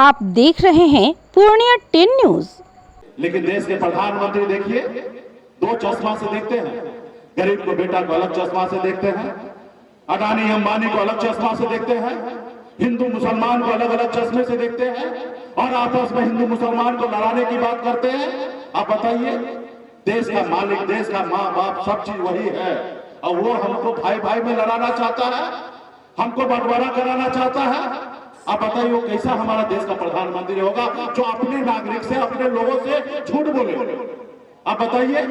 आप देख रहे हैं पूर्णिया 10 न्यूज। लेकिन देश के प्रधानमंत्री देखिए, दो चश्मा से देखते हैं। गरीब को बेटा को अलग चश्मा से देखते हैं, अडानी अंबानी को अलग चश्मा से देखते हैं, हिंदू मुसलमान को अलग अलग चश्मे से देखते हैं और आपस में हिंदू मुसलमान को लड़ाने की बात करते हैं। आप बताइए, देश का मालिक, देश का माँ बाप, सब चीज वही है और वो हमको भाई भाई में लड़ाना चाहता है, हमको बंटवारा कराना चाहता है। आप बताइए वो कैसा हमारा देश का प्रधानमंत्री होगा जो अपने नागरिक से, अपने लोगों से झूठ बोले। आप बताइए,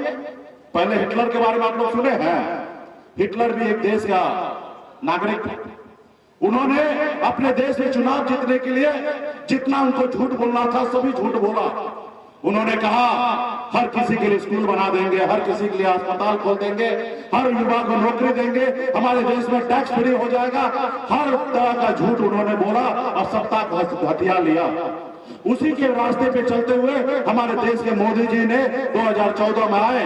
पहले हिटलर के बारे में आप लोग सुने हैं? हिटलर भी एक देश का नागरिक था। उन्होंने अपने देश में चुनाव जीतने के लिए जितना उनको झूठ बोलना था सभी झूठ बोला। उन्होंने कहा हर किसी के लिए स्कूल बना देंगे, हर किसी के लिए अस्पताल खोल देंगे, हर युवा को नौकरी देंगे, हमारे देश में टैक्स फ्री हो जाएगा। हर तरह का झूठ उन्होंने बोला और सत्ता को हथिया लिया। उसी के रास्ते पे चलते हुए हमारे देश के मोदी जी ने 2014 में आए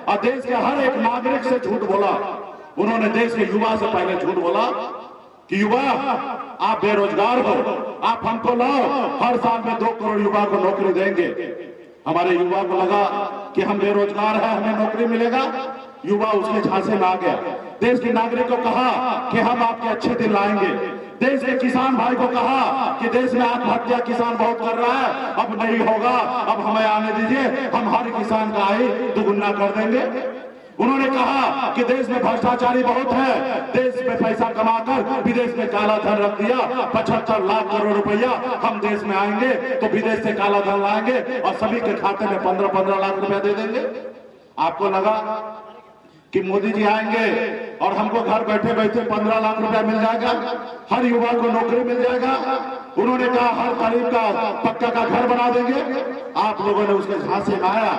और देश के हर एक नागरिक से झूठ बोला। उन्होंने देश के युवा से पहले झूठ बोला कि युवा आप बेरोजगार हो, आप हमको लाओ, हर साल में 2 करोड़ युवा को नौकरी देंगे। हमारे युवा को लगा कि हम बेरोजगार हैं, हमें नौकरी मिलेगा। युवा उसके झांसे में आ गया। देश के नागरिक को कहा कि हम आपके अच्छे दिन लाएंगे। देश के किसान भाई को कहा कि देश में आत्महत्या किसान बहुत कर रहा है, अब नहीं होगा, अब हमें आने दीजिए, हम हर किसान का आय दुगुना कर देंगे। उन्होंने कहा कि देश में भ्रष्टाचारी बहुत है, देश में पैसा कमाकर विदेश में काला धन रख दिया, 75 लाख करोड़ रुपया हम देश में आएंगे तो विदेश से काला धन लाएंगे और सभी के खाते में 15-15 लाख रुपया दे देंगे। आपको लगा कि मोदी जी आएंगे और हमको घर बैठे बैठे 15 लाख रुपया मिल जाएगा, हर युवा को नौकरी मिल जाएगा। उन्होंने कहा हर गरीब का पक्का का घर बना देंगे। आप लोगों ने उसके झांसे में आया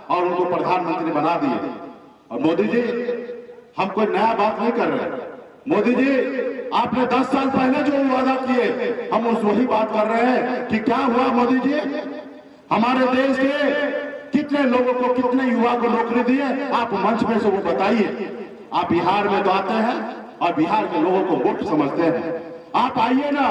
और उनको प्रधानमंत्री बना दिए। और मोदी जी, हम कोई नया बात नहीं कर रहे। मोदी जी, आपने 10 साल पहले जो वादा किए हम उस वही बात कर रहे हैं कि क्या हुआ। मोदी जी, हमारे देश के कितने लोगों को, कितने युवा को नौकरी दी है, आप मंच में से वो बताइए। आप बिहार में तो आते हैं और बिहार के लोगों को मूर्ख समझते हैं। आप आइए ना,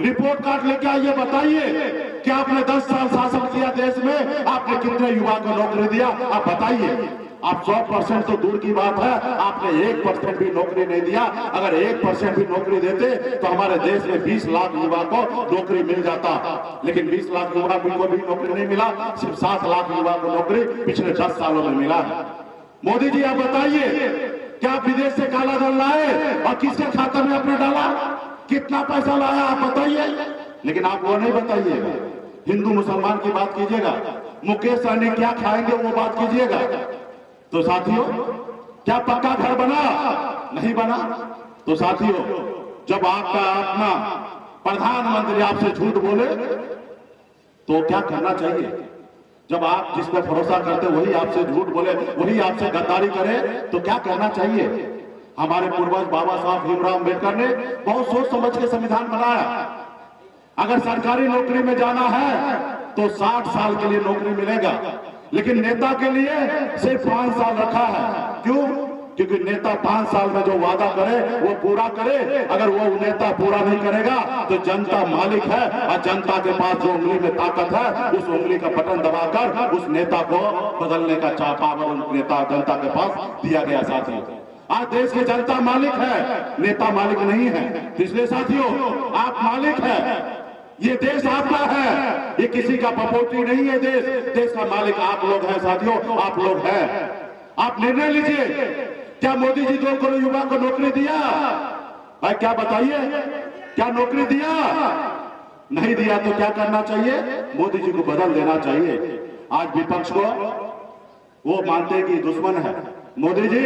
रिपोर्ट कार्ड लेके आइए, बताइए कि आपने 10 साल शासन किया देश में, आपने कितने युवा को नौकरी दिया, आप बताइए। आप 100% तो दूर की बात है, आपने 1% भी नौकरी नहीं दिया। अगर 1% भी नौकरी देते तो हमारे देश में 20 लाख युवा को नौकरी मिल जाता। लेकिन 20 लाख युवा को भी नौकरी नहीं मिला, सिर्फ 7 लाख युवा को नौकरी पिछले 10 सालों में मिला है। मोदी जी, आप बताइए, क्या आप विदेश से काला धन लाए और किसके खाते में आपने डाला? कितना पैसा लाया आप बताइए। लेकिन आप वो नहीं बताइएगा, हिंदू मुसलमान की बात कीजिएगा, मुकेश सहनी क्या खाएंगे वो बात कीजिएगा। तो साथियों, क्या पक्का घर बना? नहीं बना। तो साथियों, जब आपका अपना प्रधानमंत्री आपसे झूठ बोले तो क्या करना चाहिए? जब आप जिस पर भरोसा करते वही आपसे झूठ बोले, वही आपसे गद्दारी करे तो क्या करना चाहिए? हमारे पूर्वज बाबा साहब भीमराव अम्बेडकर ने बहुत सोच समझ के संविधान बनाया। अगर सरकारी नौकरी में जाना है तो 60 साल के लिए नौकरी मिलेगा, लेकिन नेता के लिए सिर्फ 5 साल रखा है। क्यों? क्योंकि नेता 5 साल में जो वादा करे वो पूरा करे। अगर वो नेता पूरा नहीं करेगा तो जनता मालिक है और जनता के पास जो उंगली में ताकत है उस उंगली का बटन दबाकर उस नेता को बदलने का पावर नेता जनता के पास दिया गया। साथियों, आज देश की जनता मालिक है, नेता मालिक नहीं है। इसलिए साथियों, आप मालिक है, ये देश आपका है, ये किसी का प्रॉपर्टी नहीं है। देश का मालिक आप लोग हैं साथियों, आप लोग हैं। आप निर्णय लीजिए, क्या मोदी जी 2 करोड़ युवा को नौकरी दिया? भाई क्या बताइए, क्या नौकरी दिया? नहीं दिया तो क्या करना चाहिए? मोदी जी को बदल देना चाहिए। आज विपक्ष को वो मानते हैं कि दुश्मन है। मोदी जी,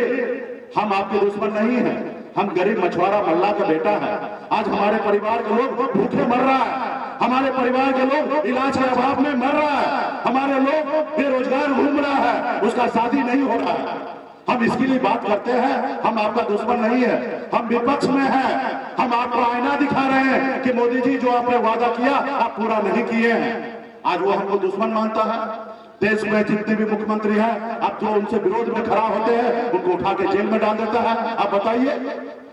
हम आपके दुश्मन नहीं हैं, हम गरीब मछुआरा मल्ला का बेटा है। आज हमारे परिवार के लोग भूखे मर रहा है, हमारे परिवार के लोग इलाज के अभाव में मर रहा है, हमारे लोग बेरोजगार घूम रहा है, उसका शादी नहीं हो रहा है। हम इसके लिए बात करते हैं, हम आपका दुश्मन नहीं है, हम विपक्ष में हैं। हम आपको आईना दिखा रहे हैं कि मोदी जी जो आपने वादा किया आप पूरा नहीं किए हैं। आज वो हमको दुश्मन मानता है। देश में जितने भी मुख्यमंत्री हैं, अब जो उनसे विरोध में खड़ा होते हैं उनको उठा के जेल में डाल देता है। आप बताइए,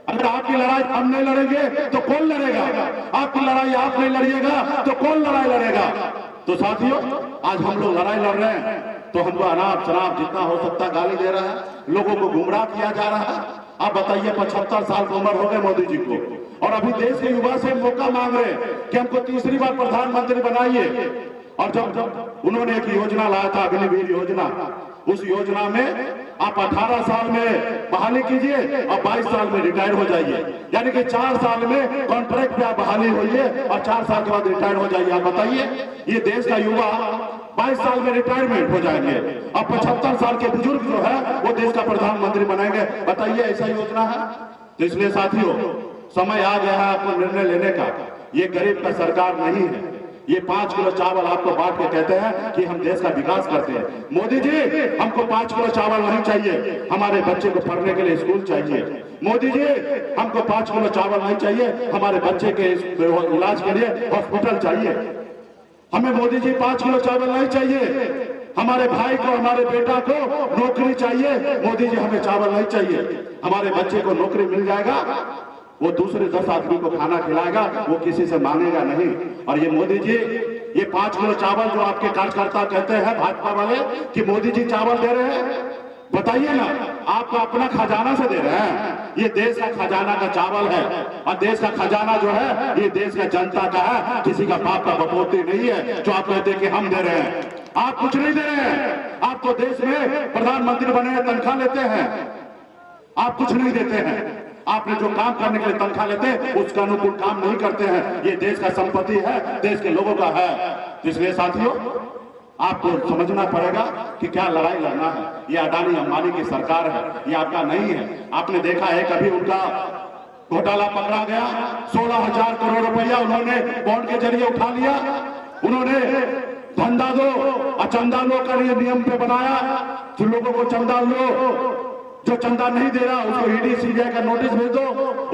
अगर आपकी लड़ाई हम नहीं लड़ेंगे तो कौन लड़ेगा? आपकी लड़ाई आप नहीं लड़िएगा तो कौन लड़ाई लड़ेगा? तो साथियों, आज हम लोग लड़ाई लड़ रहे हैं तो हमको अनाप शराब जितना हो सकता गाली दे रहा है, लोगों को गुमराह किया जा रहा है। आप बताइए, 75 साल की उम्र हो गए मोदी जी को, और अभी देश के युवा से मौका मांग रहे हैं कि हमको तीसरी बार प्रधानमंत्री बनाइए। और जब उन्होंने एक योजना लाया था, अग्निवीर योजना, उस योजना में आप 18 साल में बहाली कीजिए और 22 साल में रिटायर हो जाइए, यानी कि 4 साल में कॉन्ट्रैक्ट पे आप बहाली होइए और 4 साल के बाद रिटायर हो जाइए। आप बताइए, ये देश का युवा 22 साल में रिटायरमेंट हो जाएंगे और 75 साल के बुजुर्ग जो है वो देश का प्रधानमंत्री बनाएंगे। बताइए, ऐसा योजना है? तो इसलिए साथियों, समय आ गया है आपको निर्णय लेने का। ये गरीब का सरकार नहीं है। ये 5 किलो चावल आपको बांट के कहते हैं कि हम देश का विकास करते हैं। मोदी जी, हमको 5 किलो चावल नहीं चाहिए, हमारे बच्चे को पढ़ने के लिए स्कूल चाहिए। मोदी जी, हमको 5 किलो चावल नहीं चाहिए, हमारे बच्चे के इलाज के लिए हॉस्पिटल चाहिए। हमें मोदी जी 5 किलो चावल नहीं चाहिए, हमारे भाई को, हमारे बेटा को नौकरी चाहिए। मोदी जी, हमें चावल नहीं चाहिए, हमारे बच्चे को नौकरी मिल जाएगा, वो दूसरे 10 आदमी को खाना खिलाएगा, वो किसी से मांगेगा नहीं। और ये मोदी जी, ये 5 किलो चावल जो आपके कार्यकर्ता कहते हैं भाजपा वाले कि मोदी जी चावल दे रहे हैं, बताइए ना, आपको अपना खजाना से दे रहे हैं? ये देश का खजाना का चावल है, और देश का खजाना जो है ये देश का जनता का है, किसी का बाप का बपोती नहीं है जो आप कहते हैं कि हम दे रहे हैं। आप कुछ नहीं दे रहे हैं। आप तो देश में प्रधानमंत्री बने हैं, तनख्वाह लेते हैं, आप कुछ नहीं देते हैं। आपने जो काम करने के लिए तनख्वाह लेते हैं उसका अनुकूल काम नहीं करते हैं। ये देश का संपत्ति है, देश के लोगों का है। इसलिए साथियों, आपको समझना पड़ेगा कि क्या लड़ाई लड़ना है। ये अडानी अंबानी की सरकार है, ये आपका नहीं है। आपने देखा है कभी उनका घोटाला पकड़ा गया? 16,000 करोड़ रुपया उन्होंने बॉन्ड के जरिए उठा लिया। उन्होंने धंधा दो और चंदा लो का ये नियम पे बनाया, जो लोगों को चंदा लो, जो चंदा नहीं दे रहा उसको ईडी सीबीआई का नोटिस भेज दो,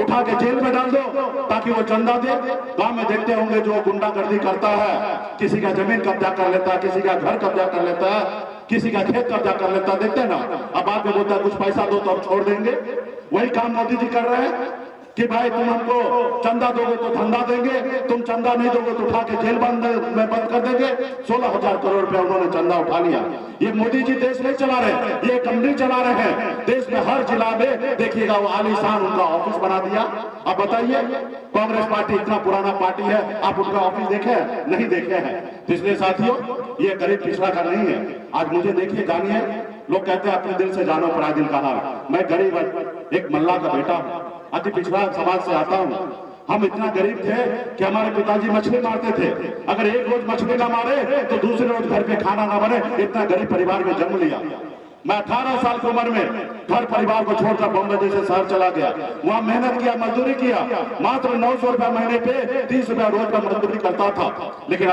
उठा के जेल में डाल दो ताकि वो चंदा दे। गांव में देखते होंगे जो गुंडागर्दी करता है, किसी का जमीन कब्जा कर लेता है, किसी का घर कब्जा कर लेता है, किसी का खेत कब्जा कर लेता है, देखते हैं ना। अब बाद में बोलता है कुछ पैसा दो तो हम छोड़ देंगे। वही काम मोदी जी कर रहे हैं कि भाई तुम हमको चंदा दोगे तो धंधा देंगे, तुम चंदा नहीं दोगे तो उठा के जेल में बंद कर देंगे। 16,000 करोड़ रुपया उन्होंने चंदा उठा लिया। ये मोदी जी देश नहीं चला रहे, ये कंपनी चला रहे हैं। देश में हर जिला में देखिएगा वो आलीशान उनका ऑफिस बना दिया। अब बताइए, कांग्रेस पार्टी इतना पुराना पार्टी है, आप उनका ऑफिस देखे हैं? नहीं देखे हैं। इसलिए साथियों, ये गरीब पिछड़ा का नहीं है। आज मुझे देखिए, जानिए, लोग कहते हैं अपने दिल से जानो पराए दिल का हाल। मैं गरीब एक मल्ला का बेटा हूँ, अति पिछड़ा समाज से आता हूँ। हम इतना गरीब थे कि हमारे पिताजी मछली मारते थे, अगर एक रोज मछली ना मारे तो दूसरे रोज घर पे खाना ना बने। इतना गरीब परिवार में जन्म लिया। मैं 18 साल की उम्र में घर परिवार को छोड़कर बॉम्बे जैसे शहर चला गया। वहां मेहनत किया, मजदूरी किया, मात्र 900 रुपया महीने पे 30 रुपया रोज का मजदूरी करता था। लेकिन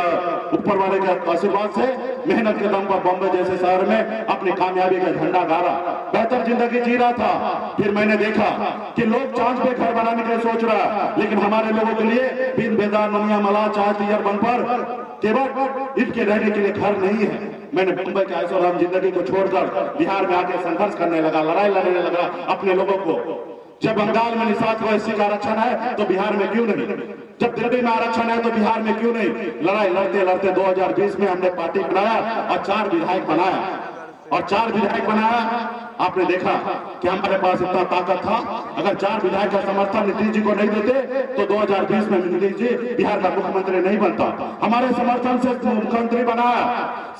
ऊपर वाले के आशीर्वाद से मेहनत के दम पर बॉम्बे जैसे शहर में अपनी कामयाबी का झंडा गाड़ा, बेहतर जिंदगी जी रहा था। फिर मैंने देखा कि लोग चांद पे घर बनाने के लिए सोच रहा है, लेकिन हमारे लोगों के लिए बिन बेदार मनिया मला चाय तियर बन पर केवल इनके रहने के लिए घर नहीं है। मैंने मुंबई के ऐशोआराम जिंदगी को छोड़कर बिहार में आके संघर्ष करने लगा, लड़ाई लड़ने लगा अपने लोगों को। जब बंगाल में निषाद को एससी का आरक्षण है तो बिहार में क्यों नहीं? जब दिल्ली में आरक्षण है तो बिहार में क्यों नहीं? लड़ाई लड़ते लड़ते 2020 में हमने पार्टी बनाया और 4 विधायक बनाया, और 4 विधायक बनाया। आपने देखा कि हमारे पास इतना ताकत था। अगर 4 विधायक का समर्थन नीतीश जी को नहीं देते तो 2020 में नीतीश जी बिहार का मुख्यमंत्री नहीं बनता। हमारे समर्थन से मुख्यमंत्री बनाया,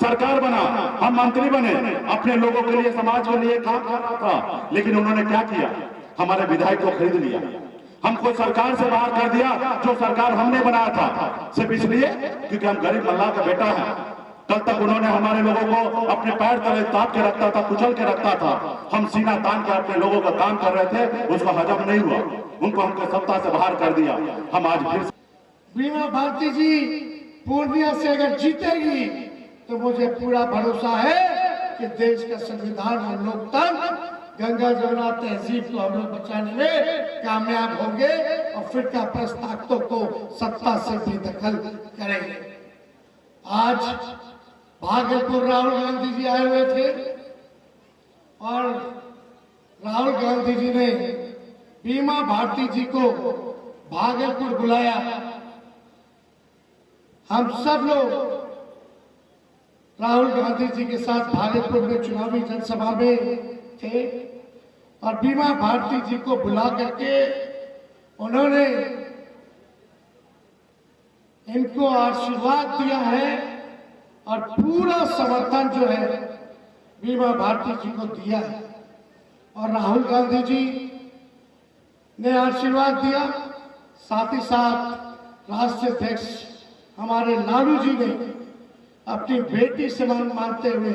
सरकार बना, हम मंत्री बने, अपने लोगों के लिए, समाज के लिए काम कर रहा था। लेकिन उन्होंने क्या किया? हमारे विधायक को खरीद लिया, हमको सरकार से बाहर कर दिया, जो सरकार हमने बनाया था, सिर्फ इसलिए क्योंकि हम गरीब मल्लाह का बेटा है। कल तक उन्होंने हमारे लोगों को अपने पैर तले ताप के रखता था, कुचल के रखता था। हम सीना तान के अपने लोगों का काम कर रहे थे, उसका हजम नहीं हुआ, उनको हमको सत्ता से बाहर कर दिया। हम आज फिर बीमा भारती जी पूर्णिया से अगर जीतेगी तो मुझे पूरा भरोसा है कि देश का संविधान और लोकतंत्र, गंगा जमुना तहजीब को हम लोग बचाने में कामयाब होंगे और फिरका परस्त ताकतों को सत्ता से बेदखल करेंगे। आज भागलपुर राहुल गांधी जी आए हुए थे और राहुल गांधी जी ने बीमा भारती जी को भागलपुर बुलाया। हम सब लोग राहुल गांधी जी के साथ भागलपुर में चुनावी जनसभा में थे और बीमा भारती जी को बुला करके उन्होंने इनको आशीर्वाद दिया है और पूरा समर्थन जो है बीमा भारती जी को दिया है। और राहुल गांधी जी ने आशीर्वाद दिया, साथ ही साथ राष्ट्रीय अध्यक्ष हमारे लालू जी ने अपनी बेटी से मानते हुए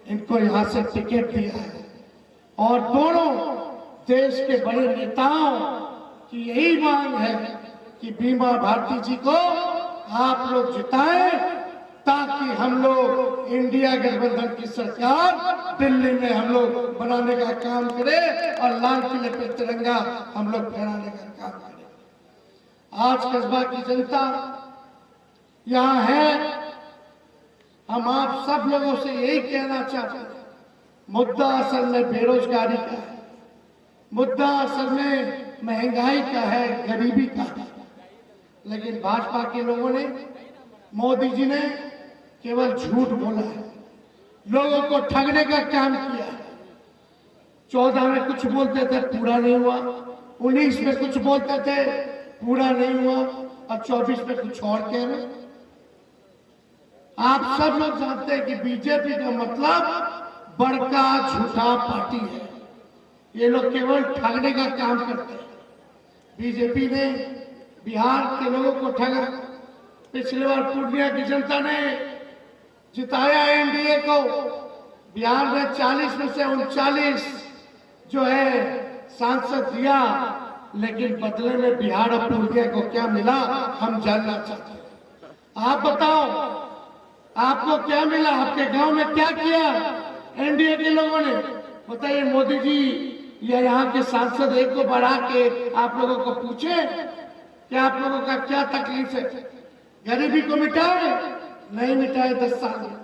इनको यहां से टिकट दिया है। और दोनों देश के बड़े नेताओं की यही मांग है कि बीमा भारती जी को आप लोग जिताएं ताकि हम लोग इंडिया गठबंधन की सरकार दिल्ली में हम लोग बनाने का काम करें और लाल किले पे तिरंगा हम लोग फहराने का काम करें। आज कस्बा की जनता यहाँ है, हम आप सब लोगों से यही कहना चाहते हैं, मुद्दा असल में बेरोजगारी का है, मुद्दा असल में महंगाई का है, गरीबी का है। लेकिन भाजपा के लोगों ने, मोदी जी ने केवल झूठ बोला है, लोगों को ठगने का काम किया है। 14 में कुछ बोलते थे पूरा नहीं हुआ, 19 में कुछ बोलते थे पूरा नहीं हुआ और 24 में कुछ और कह रहे। आप सब लोग जानते हैं कि बीजेपी का मतलब बड़का झूठा पार्टी है, ये लोग केवल ठगने का काम करते हैं। बीजेपी ने बिहार के लोगों को ठगा, पिछली बार पूर्णिया की जनता ने जिताया एनडीए को, बिहार में 40 में से 39 जो है सांसद दिया, लेकिन बदले में बिहार और पूर्णिया को क्या मिला हम जानना चाहते हैं। आप बताओ, आपको क्या मिला? आपके गांव में क्या किया एनडीए के लोगों ने? बताइए मोदी जी या यहाँ के सांसद एक को बढ़ा के आप लोगों को पूछे कि आप लोगों का क्या तकलीफ है? गरीबी को मिटाए? नहीं मिटाए 10 साल में।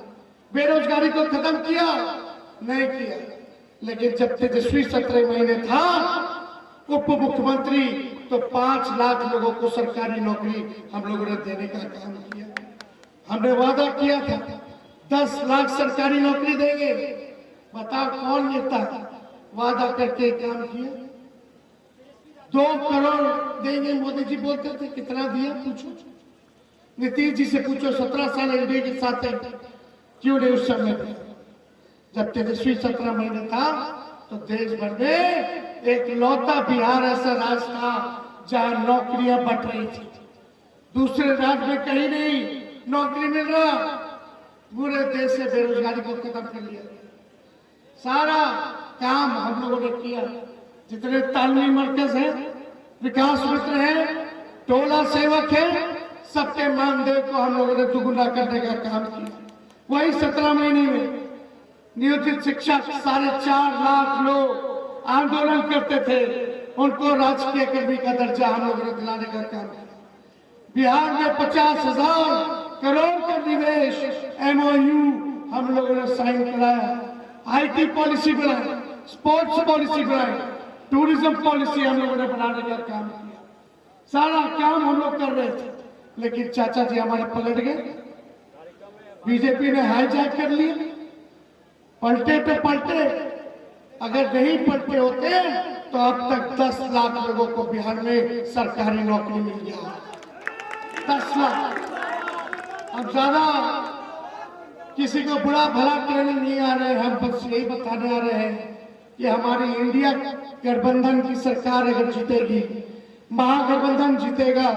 बेरोजगारी को खत्म किया? नहीं किया। लेकिन जब तेजस्वी 17 महीने था उप मुख्यमंत्री तो 5 लाख लोगों को सरकारी नौकरी हम लोगों ने देने का काम किया। हमने वादा किया था 10 लाख सरकारी नौकरी देंगे। बताओ कौन नेता वादा करके काम किया? 2 करोड़ देंगे मोदी जी बोलते थे, कितना दिया पूछो। नीतीश जी से पूछो, 17 साल एनडीए के साथ है, क्यों नहीं उस समय पे? जब तेजस्वी 17 महीने था तो देश भर में एक लौता बिहार ऐसा राज्य था जहां नौकरियां बंट रही थी। दूसरे राज्य में कहीं नहीं नौकरी मिल रहा। पूरे देश से बेरोजगारी को खत्म कर लिया। सारा काम हम लोगों ने किया। जितने तालमी मरकज हैं, विकास मित्र हैं, टोला सेवक हैं, सबके मानदेय को हम लोगों ने दुगुना करने का काम किया। वही 17 महीने में नियोजित शिक्षक 4.5 लाख लोग आंदोलन करते थे, उनको राजकीय कर्मी का दर्जा हम लोगों ने दिलाने का काम किया। बिहार में 50,000 करोड़ का निवेश MOU हम लोगों ने साइन कराया। IT पॉलिसी बनाई, स्पोर्ट्स पॉलिसी बनाई, टूरिज्म पॉलिसी हम लोगों ने बनाने का काम किया। सारा काम हम लोग कर रहे थे, लेकिन चाचा जी हमारे पलट गए। बीजेपी ने हाईजैक कर लिया। पलटे पे पलटे, अगर नहीं पलटे होते तो अब तक 10 लाख लोगों को बिहार में सरकारी नौकरी मिल गया। 10 लाख। अब ज्यादा किसी को बुरा भला कहने नहीं आ रहे, हम बस यही बताने आ रहे हैं कि हमारी इंडिया गठबंधन की सरकार अगर जीतेगी, महागठबंधन जीतेगा,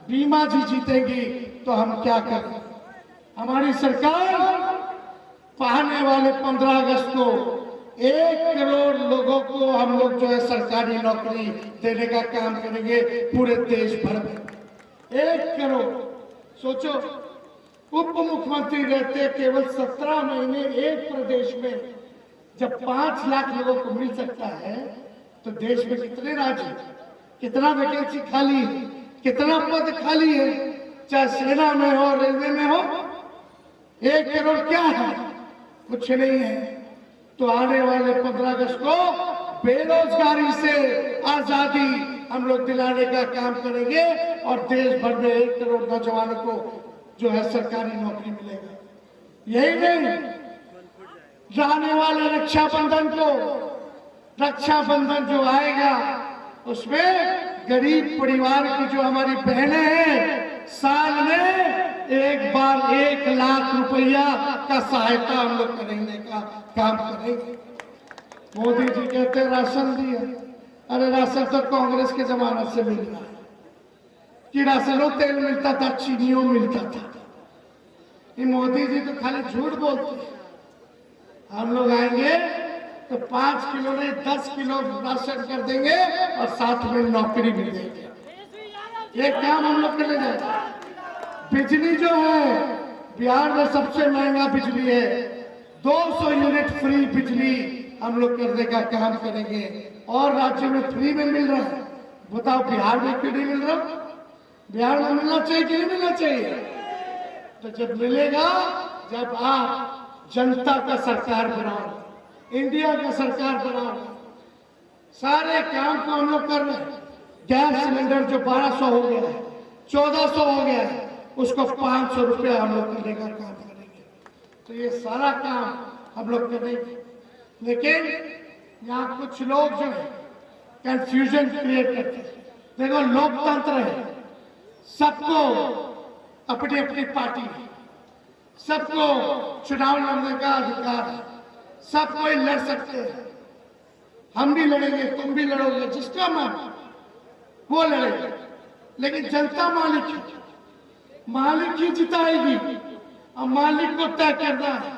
बीमा जी जीतेगी, तो हम क्या करें? हमारी सरकार आने वाले 15 अगस्त को 1 करोड़ लोगों को हम लोग जो है सरकारी नौकरी देने का काम करेंगे पूरे देश भर में। 1 करोड़। सोचो, उप मुख्यमंत्री रहते केवल 17 महीने एक प्रदेश में, जब 5 लाख लोगों को मिल सकता है तो देश में कितने राज्य, कितना वैकेंसी खाली है, कितना पद खाली है, चाहे सेना में हो, रेलवे में हो। 1 करोड़ क्या है? कुछ नहीं है। तो आने वाले 15 अगस्त को बेरोजगारी से आजादी हम लोग दिलाने का काम करेंगे और देश भर में 1 करोड़ नौजवानों को जो है सरकारी नौकरी मिलेगा। यही नहीं, जाने वाले रक्षाबंधन को, रक्षाबंधन जो आएगा उसमें गरीब परिवार की जो हमारी बहनें हैं, साल में एक बार 1 लाख रुपया का सहायता हम लोग करने का काम करेंगे। मोदी जी कहते हैं राशन दिया, अरे राशन तो कांग्रेस के जमाने से मिल रहा है कि राशनों तेल मिलता था, चीनियों मिलता था। ये मोदी जी तो खाली झूठ बोलते हैं। हम लोग आएंगे तो 5 किलो नहीं 10 किलो राशन कर देंगे और साथ में नौकरी भी देंगे। ये काम हम लोग करने जाएंगे। बिजली जो है, बिहार में सबसे महंगा बिजली है, 200 यूनिट फ्री बिजली हम लोग करने का काम करेंगे और राज्य में फ्री में मिल रहा है। बताओ बिहार में क्यों नहीं मिल रहा? बिहार में मिलना चाहिए कि नहीं मिलना चाहिए? तो जब मिलेगा, जब आप जनता का सरकार बनाओ, इंडिया का सरकार बनाओ, सारे काम को हम लोग कर रहे हैं। गैस सिलेंडर जो 1200 हो गया है, 1400 हो गया है, उसको 500 रुपया हम लोग करने का काम करेंगे। तो ये सारा काम हम लोग करेंगे। लेकिन यहाँ कुछ लोग जो है कंफ्यूजन क्रिएट करते हैं। देखो, लोकतंत्र है, सबको अपनी अपनी पार्टी है, सबको चुनाव लड़ने का अधिकार है, सब कोई लड़ सकते हैं। हम भी लड़ेंगे, तुम भी लड़ोगे, जिसका मन वो लड़ेगा। लेकिन जनता मालिक है, मालिक ही जिताएगी और मालिक को तय करना है।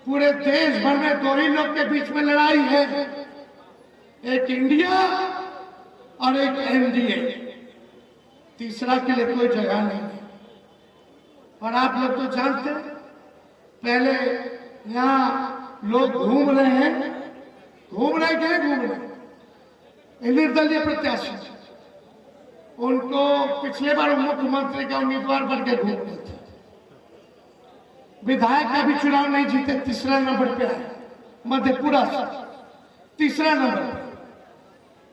पूरे देश भर में 2 ही लोग के बीच में लड़ाई है, एक इंडिया और एक एनडीए। तीसरा के लिए कोई जगह नहीं है। और आप लोग तो जानते हैं, पहले यहाँ लोग घूम रहे हैं कि नहीं घूम रहे हैं? निर्दलीय प्रत्याशी, उनको पिछले बार मुख्यमंत्री का उम्मीदवार बन के घूम रहे थे। विधायक का भी चुनाव नहीं जीते, तीसरा नंबर पे आए मधेपुरा से, तीसरा नंबर पे।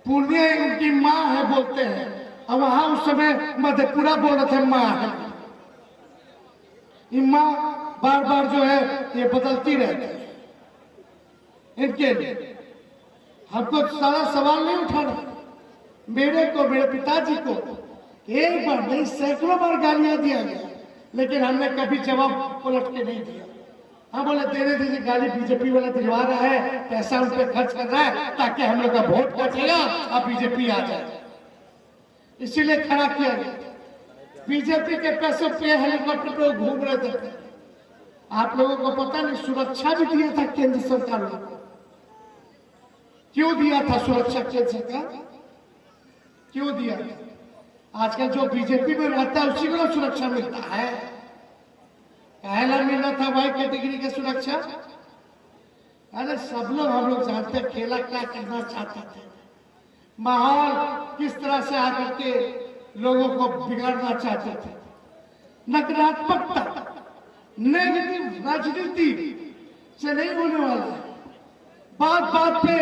पूर्णिया उनकी माँ है बोलते हैं, और वहां उस समय मधेपुरा बोल रहे थे माँ है। ये माँ बार बार जो है ये बदलती रहती है। इनके लिए हमको सारा सवाल नहीं उठाना। मेरे को, मेरे पिताजी को एक बार नहीं सैकड़ों बार गालियां दिया गया, लेकिन हमने कभी जवाब पलट के नहीं दिया। हम बोले देने दीजिए, गाली बीजेपी वाला दिलवा रहा है, पैसा उन पर खर्च कर रहा है ताकि हम लोग का वोट बचेगा और बीजेपी आ जाए, इसीलिए खड़ा किया गया। बीजेपी के पैसों पे हेलीकॉप्टर पे घूम रहे थे। आप लोगों को पता नहीं, सुरक्षा भी दिया था केंद्र सरकार ने। क्यों दिया था सुरक्षा केंद्र सरकार? क्यों दिया? आजकल जो बीजेपी में रहता है उसी को सुरक्षा मिलता है। पहला मिला था वाई कैटेगरी का सुरक्षा। अरे सब लोग, हम लोग जानते हैं खेला क्या करना चाहते थे, माहौल किस तरह से आकर के लोगों को बिगाड़ना चाहते थे। नकारात्मकता, नेगेटिव राजनीति से नहीं होने वाला है। बात बात पे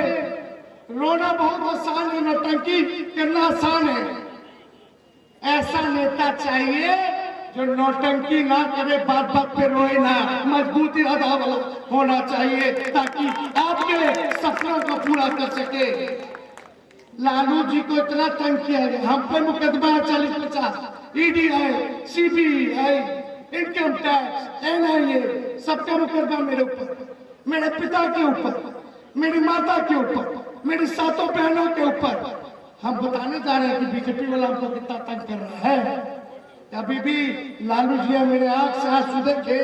रोना बहुत आसान है, नौटंकी करना आसान है। ऐसा नेता चाहिए जो नौटंकी ना करे, बात बात पे रोए ना, मजबूत इरादा वाला होना चाहिए ताकि आपके सपनों को पूरा कर सके। लालू जी को इतना तंग किया गया, हम पे मुकदमा है 40-50, ईडी है, सीबीआई, इनकम टैक्स, एनआईए, सबका मुकदमा मेरे ऊपर, मेरे पिता के ऊपर, मेरी माता के ऊपर, मेरी 7 बहनों के ऊपर। हम बताने जा रहे हैं कि बीजेपी वाला हमको कितना तंग कर रहा है। अभी भी लालू जी मेरे आंख से आंसू देखे,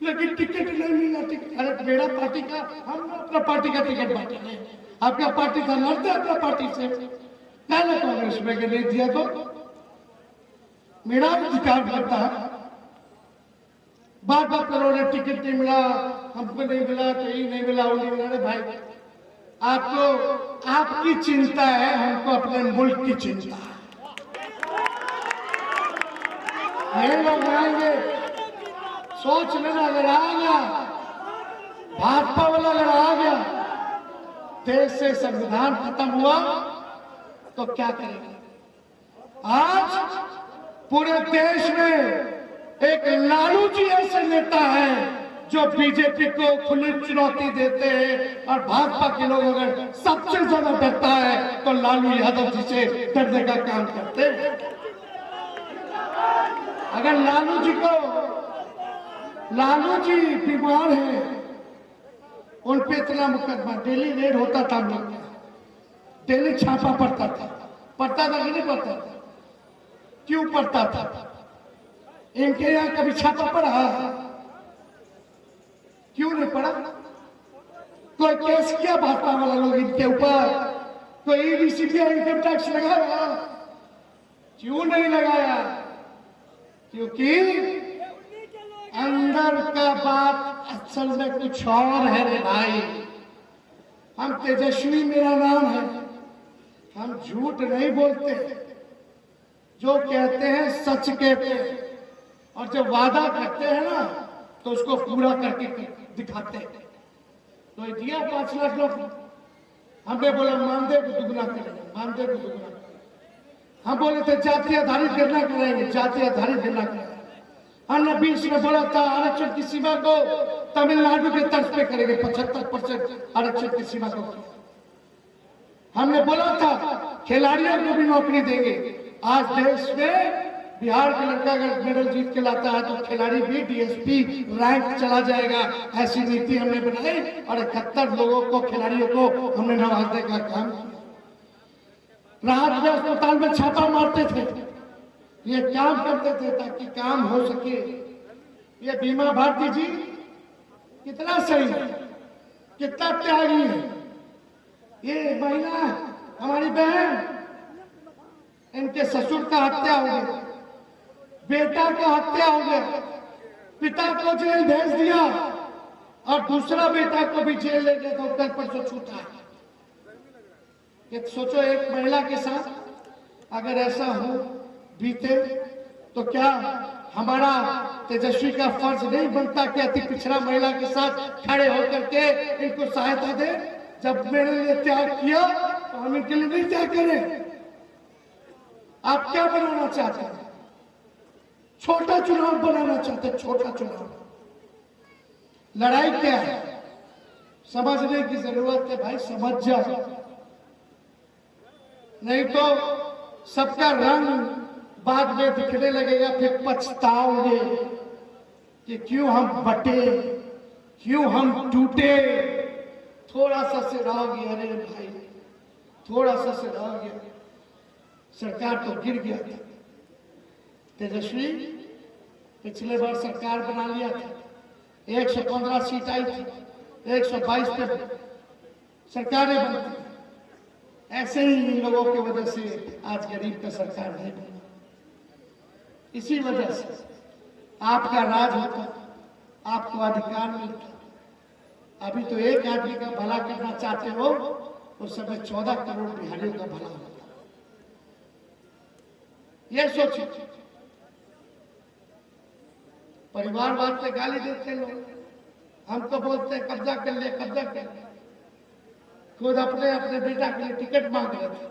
लेकिन टिकट नहीं मिला। टिकट, अरे मेरा पार्टी का, हम अपना पार्टी का टिकट बांटेंगे। आपका पार्टी था, लड़ते अपना पार्टी से, पहले कांग्रेस में नहीं दिया तो मेरा अधिकार बनता है। बार बार करोड़ों टिकट नहीं मिला, हमको नहीं मिला, तो ये नहीं मिला, वो नहीं मिला। अरे भाई, आपको आपकी चिंता है, हमको अपने मुल्क की चिंता है। ये लोग आएंगे, सोच लेना, अगर आ गया भाजपा वाला, अगर आ गया देश से संविधान खत्म हुआ तो क्या करेंगे? आज पूरे देश में एक लालू जी ऐसे नेता है जो बीजेपी को खुली चुनौती देते हैं, और भाजपा के लोग अगर सबसे ज्यादा डरता है तो लालू यादव जी से डरने का काम करते हैं। अगर लालू जी बीमार है, उन पे इतना मुकदमा, डेली रेड होता था, हम लोग डेली छापा पड़ता था कि नहीं पड़ता था? क्यों पड़ता था? इनके यहाँ कभी छापा पड़ा? क्यों नहीं पड़ा? कोई केस किया भाजपा वाला लोग इनके ऊपर? कोई ईडी सीबीआई इनकम टैक्स लगाया? क्यों नहीं लगाया? क्योंकि अंदर का बात असल में कुछ और है रे भाई। हम तेजस्वी मेरा नाम है, हम झूठ नहीं बोलते, जो कहते हैं सच कहते हैं, और जब वादा करते हैं ना तो उसको पूरा करके दिखाते हैं। तो दिया 5 लाख लोग, हमने बोला मानदेय को दुगना करेंगे, मानदेय को दुगना करेंगे। हम बोले थे जाति आधारित गणना करेंगे, जाति आधारित गणना करेंगे। हमने 20 में बोला था आरक्षण की सीमा को तमिलनाडु के तर्ज पे करेंगे, 75% आरक्षण की सीमा को। हमने बोला था खिलाड़ियों को भी नौकरी देंगे। आज देश में बिहार का लड़का अगर मेडल जीत के लाता है तो खिलाड़ी भी डीएसपी रैंक चला जाएगा, ऐसी नीति हमने बनाई, और 71 लोगों को, खिलाड़ियों को हमने नवाजने का काम किया। राहत में अस्पताल में छापा मारते थे, ये काम करते थे ताकि काम हो सके। ये बीमा भारती जी कितना सही है, कितना त्यागी है। ये महिला हमारी बहन, इनके ससुर का हत्या हो गया, बेटा का हत्या हो गया, पिता को जेल भेज दिया और दूसरा बेटा को भी जेल ले गया, तो कल परसों छूटा है। ये सोचो, एक महिला के साथ अगर ऐसा हो बीते तो क्या हमारा तेजस्वी का फर्ज नहीं बनता कि अति पिछड़ा महिला के साथ खड़े होकर के इनको सहायता दे? जब मेरे लिए त्याग किया तो हम इनके लिए नहीं त्याग करें। आप क्या बनाना चाहते हैं? छोटा चुनाव बनाना चाहते हैं, छोटा चुनाव। लड़ाई क्या है समझने की जरूरत है भाई, समझ जाओ, नहीं तो सबका रंग बाद में दिखने लगेगा, फिर पछताओगे कि क्यों हम बटे, क्यों हम टूटे। थोड़ा सा से रह गया रे भाई, थोड़ा सा से रह गया, सरकार तो गिर गया था। तेजस्वी पिछले बार सरकार बना लिया था, 115 सीट आई थी, 122 पे सरकारें बनती। ऐसे ही इन लोगों की वजह से आज गरीब का सरकार नहीं बना। इसी वजह से आपका राज होता, आपको अधिकार मिलता। अभी तो एक आदमी का भला करना चाहते हो, उस समय 14 करोड़ बिहारियों का भला होता। ये सोचिए, परिवारवाद पे गाली देते लोग, हम तो बोलते हैं कब्जा कर ले, कब्जा कर ले। खुद अपने अपने बेटा के लिए टिकट मांग रहे थे,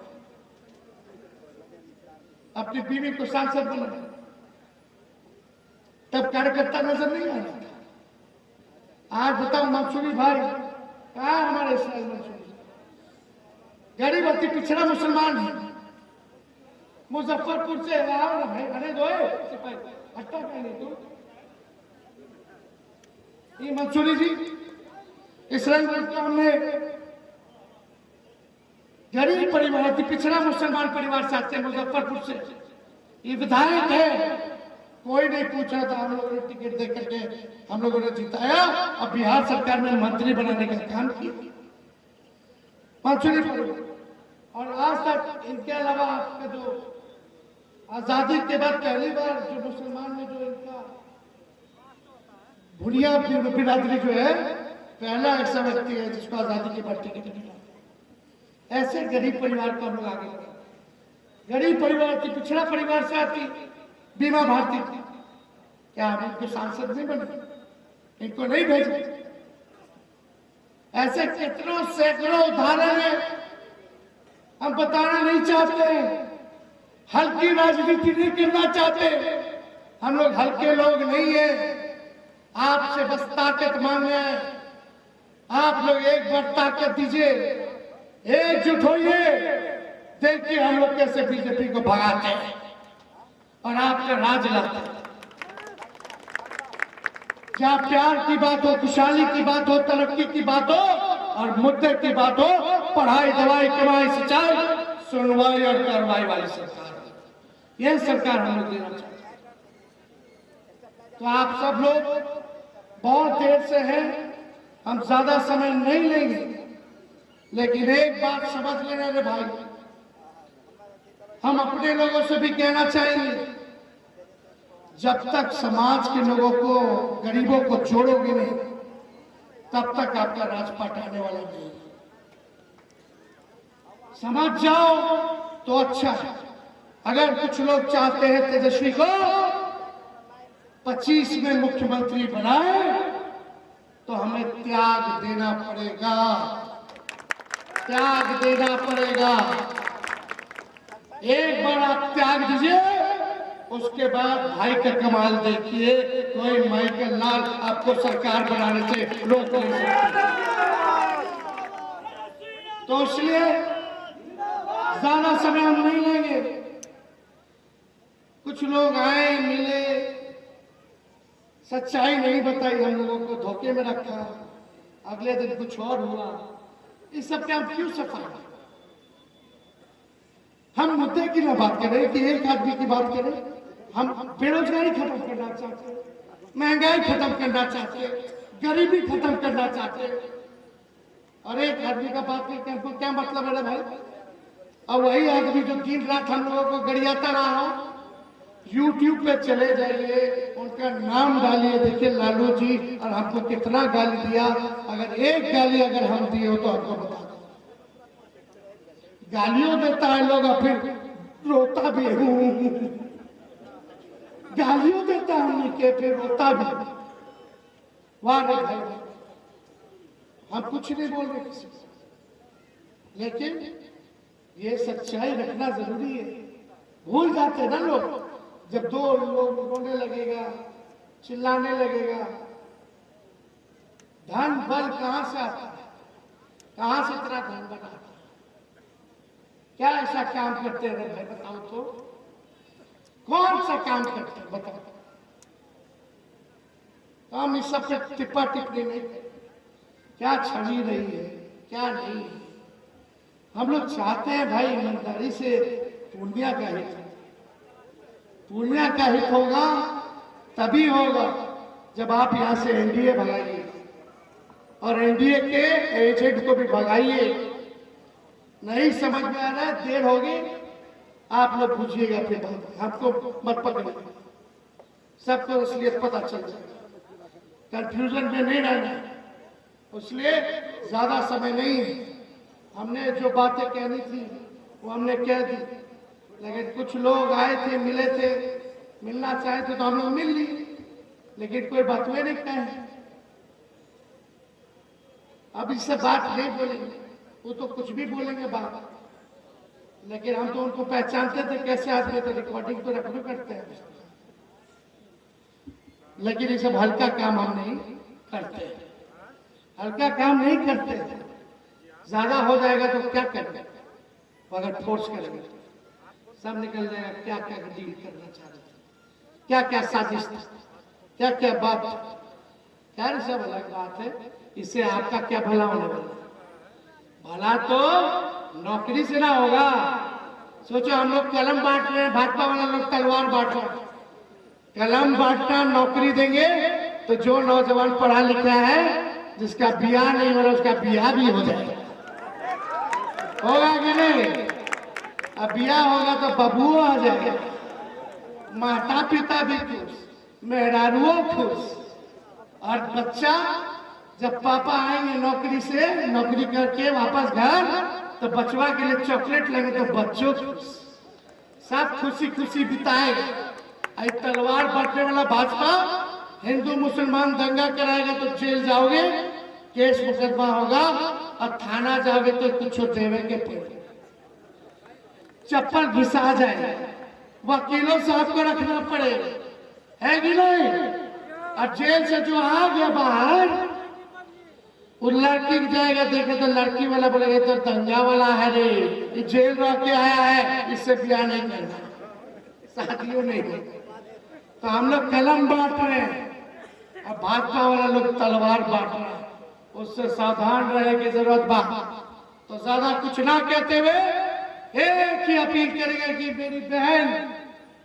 अपनी बीवी को सांसद बना, तब कार्यकर्ता नजर नहीं आ रहा था। आज बताओ मंसूरी भाई कहा, हमारे इसराइल मंसूरी गरीब अति पिछड़ा मुसलमान है, मुजफ्फरपुर से आओ ना भाई, अरे दो हट्टा कहने तू। ये मंसूरी जी इसराइल में गरीब परिवार, अति पिछड़ा मुसलमान परिवार से आते हैं, मुजफ्फरपुर से। ये विधायक है, कोई नहीं पूछा था, हम लोगों ने टिकट दे करके हम लोगों ने जिताया और बिहार सरकार में मंत्री बनाने का काम किया मंसूरी परिवार। और आज तक इनके अलावा आपका जो आजादी के बाद पहली बार जो मुसलमान में जो इनका भुनिया बिरादरी जो है, पहला ऐसा व्यक्ति है जिसको आजादी के बाद टिकट मिला। ऐसे गरीब परिवार को हम लोग आगे बढ़े। गरीब परिवार की, पिछड़ा परिवार से आती बीमा भारती थी, क्या हम इनको सांसद नहीं बने, इनको नहीं भेजे? ऐसे कितनों सैकड़ों उदाहरण है, हम बताना नहीं चाहते, हल्की राजनीति नहीं करना चाहते। हम लोग हल्के लोग नहीं है, आपसे बस ताकत मांग रहे हैं। आप लोग एक बार ताकत दीजिए, एकजुट होइए, देखिए हम लोग कैसे बीजेपी को भगाते हैं और आपका राज लाते हैं। क्या प्यार की बात हो, खुशहाली की बात हो, तरक्की की बात हो और मुद्दे की बात हो, पढ़ाई दवाई कमाई सिंचाई सुनवाई और कार्रवाई वाली सरकार, यह सरकार हम लोग देना चाहते हैं। तो आप सब लोग बहुत देर से हैं, हम ज्यादा समय नहीं लेंगे, लेकिन एक बात समझ लेना रे भाई, हम अपने लोगों से भी कहना चाहेंगे, जब तक समाज के लोगों को, गरीबों को जोड़ोगे नहीं, तब तक आपका राजपाट आने वाला नहीं। समझ जाओ तो अच्छा है। अगर कुछ लोग चाहते हैं तेजस्वी को 25 में मुख्यमंत्री बनाए, तो हमें त्याग देना पड़ेगा, त्याग देना पड़ेगा। एक बार आप त्याग दीजिए, उसके बाद भाई का कमाल देखिए, कोई माइकल लाल आपको सरकार बनाने से रोक नहीं सकते। तो इसलिए ज्यादा समय हम नहीं लेंगे। कुछ लोग आए, मिले, सच्चाई नहीं बताई, हम लोगों को धोखे में रखा, अगले दिन कुछ और हुआ। इस सब पे हम क्यों सफाई? हम मुद्दे की ना बात करें कि एक आदमी की बात करें। हम बेरोजगारी खत्म करना चाहते, महंगाई खत्म करना चाहते, गरीबी खत्म करना चाहते, और एक आदमी का बात करके हमको क्या मतलब है भाई? और वही आदमी जो दिन रात हम लोगों को गरियाता रहा हो, YouTube पे चले जाइए, उनका नाम डालिए, देखिए लालू जी और हमको कितना गाली दिया। अगर एक गाली अगर हम दिए हो तो हमको बता दो। गालियों देता है लोग और फिर रोता भी हूं, गालियों देता हूं के फिर रोता भी। वाह रे भाई, हम कुछ नहीं बोल रहे किसी से, लेकिन ये सच्चाई रखना जरूरी है। भूल जाते ना लोग, जब दो लोग रोने लगेगा, चिल्लाने लगेगा, धन बल कहां से आता है? कहां से इतना धन बना है? क्या ऐसा काम करते हैं भाई, बताओ तो, कौन सा काम करते हैं बताओ? हम इस सब पे टिप्पा टिप्पणी नहीं करते, क्या छवि रही है क्या नहीं है। हम लोग चाहते हैं भाई ईमानदारी से पूर्णिया का हित, पूर्णिया का हित होगा तभी होगा जब आप यहां से एनडीए भगाइए और एनडीए के एजेंट को भी भगाइए। नहीं समझ में आ रहा है, देर होगी, आप लोग पूछिएगा फिर, हमको मत पकड़िए, सबको असलियत पता चल जाएगा, कंफ्यूजन में नहीं रहना। इसलिए ज्यादा समय नहीं है, हमने जो बातें कहनी थी वो हमने कह दी, लेकिन कुछ लोग आए थे, मिले थे, मिलना चाहे थे तो हम लोग मिल ली, लेकिन कोई बात नहीं कहे। अब इससे बात नहीं बोलेंगे, वो तो कुछ भी बोलेंगे बात, लेकिन हम तो उनको पहचानते थे कैसे आदमी, तो रिकॉर्डिंग तो रखना करते हैं, लेकिन ये सब हल्का काम हम नहीं करते, हल्का काम नहीं करते। ज्यादा हो जाएगा तो क्या करेंगे, अगर फोर्स करेंगे सब निकल जाएगा। क्या क्या डील करना चाह रहे थे, क्या क्या साजिश, क्या क्या बात, क्या सब अलग बात है। इससे आपका क्या भला होने वाला? भला तो नौकरी से ना होगा। सोचो हम लोग कलम बांट रहे हैं, भाजपा वाला लोग तलवार बांट रहे हैं। कलम बांटना, नौकरी देंगे तो जो नौजवान पढ़ा लिखा है, जिसका बियाह नहीं हो रहा उसका बियाह भी हो जाएगा, होगा कि नहीं? अब बियाह होगा तो बबुओ आ जाएगा, माता पिता भी खुश, मेहरारुओ खुश, और बच्चा जब पापा आएंगे नौकरी से, नौकरी करके वापस घर, तो बचवा के लिए चॉकलेट लेंगे तो बच्चों खुश, सब खुशी खुशी बिताएगा। आई तलवार बांटने वाला भाजपा हिंदू मुसलमान दंगा कराएगा तो जेल जाओगे, केस मुकदमा होगा और थाना जावे तो कुछ देवे के पड़े, चप्पल घिसा जाए, वकीलों साहब को रखना पड़े, है कि नहीं? और जेल से जो आ गया बाहर, वो लड़की जाएगा देखे तो लड़की वाला बोलेगा तो दंगा वाला है रे, ये जेल रह के आया है, इससे ब्याह नहीं करना, शादियों नहीं होगी। तो हम लोग कलम बांट रहे हैं और भाजपा वाला लोग तलवार बांट रहे हैं, उससे सावधान रहने की जरूरत बा। तो ज्यादा कुछ ना कहते हुए एक ही अपील करेंगे कि मेरी बहन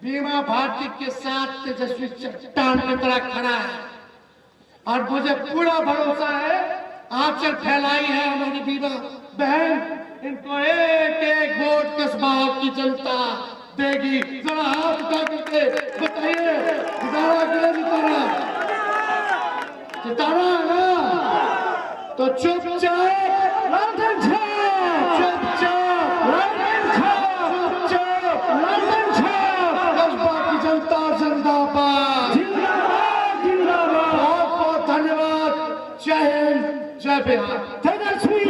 बीमा भारती के साथ तेजस्वी चट्टान की तरह खड़ा है और मुझे पूरा भरोसा है, आंचल फैलाई है हमारी बीमा बहन, इनको एक एक वोट कस्बा की जनता देगी। जरा हाथ उठा करके बताइए, जिताना कि नहीं जिताना? जिताना ना तो चुपचाप लंदन छाप, चुपचाप लंदन छाप, चुपचाप लंदन छाप, कस्बा की जनता जिंदाबाद, जिंदाबाद, जिंदाबाद। बहुत बहुत धन्यवाद। जय हिंद, जय बिहार। तेजस्वी